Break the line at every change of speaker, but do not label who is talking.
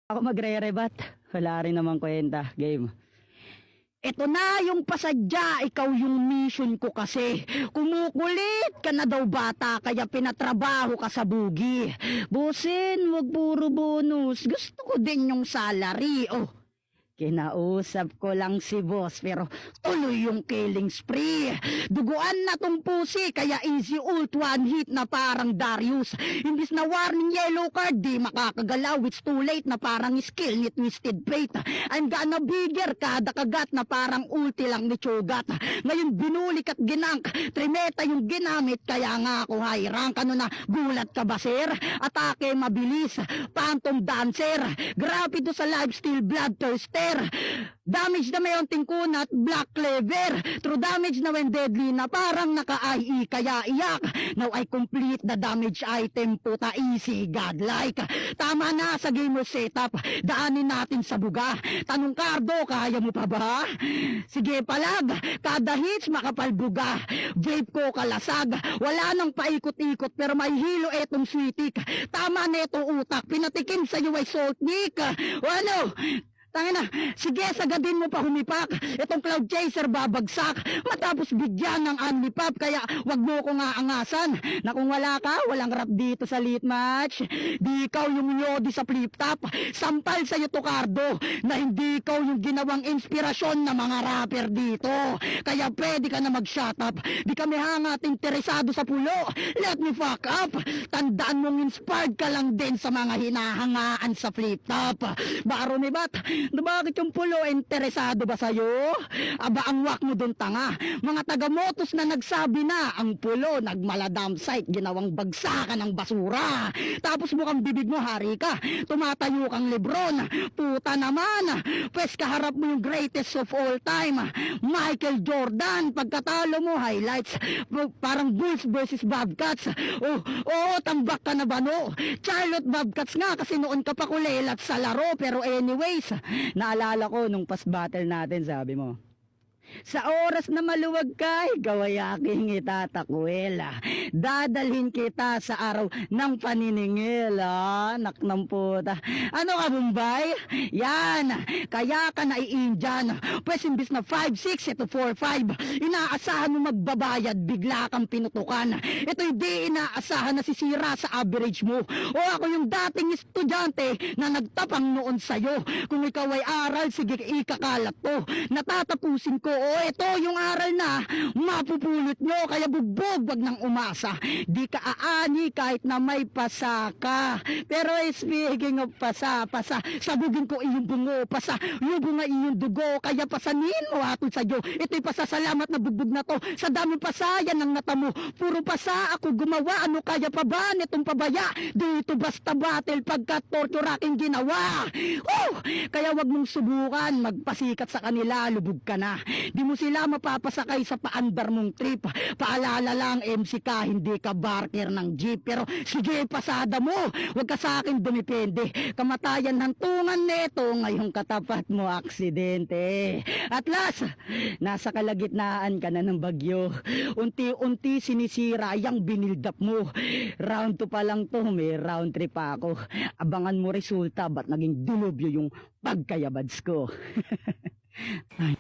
Ako magre-rebat. Wala rin naman kwenta. Game. Ito na yung pasadya, ikaw yung mission ko kasi. Kumukulit ka na daw bata, kaya pinatrabaho ka sa bugi. Busin, wag puro bonus. Gusto ko din yung salary. Oh, kinausap ko lang si boss pero tuloy yung killing spree. Duguan na tong pusi kaya easy ult one hit na parang Darius. Imbis na warning yellow card di makakagalaw, it's too late na parang skill ni Twisted Fate. I'm gonna bigger kada kagat na parang ulti lang ni Chogat. Ngayon binulik at ginank, trimeta yung ginamit kaya nga ako high rank. Ano na gulat ka ba sir? Atake mabilis, phantom dancer, grabe to sa lifesteal bloodthirster. Damage na may onting kunat, black clever. True damage na when deadly na parang naka-IE kaya iyak. Now I complete the damage item, puta easy godlike. Tama na sa gamer setup, daanin natin sa buga. Tanong Cardo, kaya mo pa ba? Sige palag, kada hits makapalbuga. Vape ko kalasag, wala nang paikot-ikot pero may hilo etong sweetik. Tama neto utak, pinatikim sa'yo ay saltnik. O ano? Tangina, sige sagadin mo pa humipak. Itong cloud chaser babagsak matapos bigyan ng unlipap kaya wag mo ko nga angasan na kung wala ka, walang rap dito sa lit match. Di ikaw yung yodi sa flip top. Sampal sa'yo to Cardo na hindi ikaw yung ginawang inspirasyon ng mga rapper dito. Kaya pwede ka na mag-shut up. Di kami hangat interesado sa pulo. Let me fuck up. Tandaan mong inspired ka lang din sa mga hinahangaan sa flip top. Baro ni Bat, bakit yung pulo interesado ba sa'yo? Aba ang wak mo dun tanga. Mga taga-motos na nagsabi na ang pulo nagmaladam site ginawang bagsakan ng basura. Tapos mukhang bibig mo hari ka. Tumatayo kang Lebron. Puta naman. Pwes kaharap mo yung greatest of all time. Michael Jordan. Pagkatalo mo highlights. Parang Bulls versus Bobcats. Oh, tambak ka na ba no? Charlotte Bobcats nga kasi noon ka pa kulelat sa laro. Pero anyways, naalala ko nung past battle natin, sabi mo, sa oras na maluwag ka, ikaw ay aking itatakwil. Dadalhin kita sa araw ng paniningil. Anak ng puta. Ano ka, Bombay? Yan. Kaya ka nai-Indian. Pwes imbis na 5-6, ito 4-5. Inaasahan mo magbabayad, bigla kang pinutukan. Ito hindi inaasahan na sisira sa average mo. O ako yung dating estudyante na nagtapang noon sa'yo. Kung ikaw ay aral, sige ikakalat to. Natatapusin ko. O ito yung aral na mapupulot nyo. Kaya bugbog, wag nang umasa. Di ka aani kahit na may pasa ka. Pero speaking of pasa, sabugin ko iyong bungo. Pasa, yung bunga iyong dugo. Kaya pasanin mo atol sa'yo. Ito'y pasasalamat na bugbog na to. Sa daming pasayan ang natamo. Puro pasa ako gumawa. Ano kaya pa ba nitong pabaya? Dito basta battle pagkat torture aking ginawa. Kaya wag mong subukan. Magpasikat sa kanila, lubog ka na. Di mo sila mapapasakay sa paandar mong trip. Paalala lang, MC ka, hindi ka barker ng jeep. Pero sige, pasada mo. Huwag ka sa akin dumipende. Kamatayan hantungan neto, ngayong katapat mo aksidente. At last, nasa kalagitnaan ka na ng bagyo. Unti-unti sinisira yung binildap mo. Round 2 pa lang to, may round 3 pa ako. Abangan mo resulta, ba't naging dilubyo yung pagkayabads ko. Ay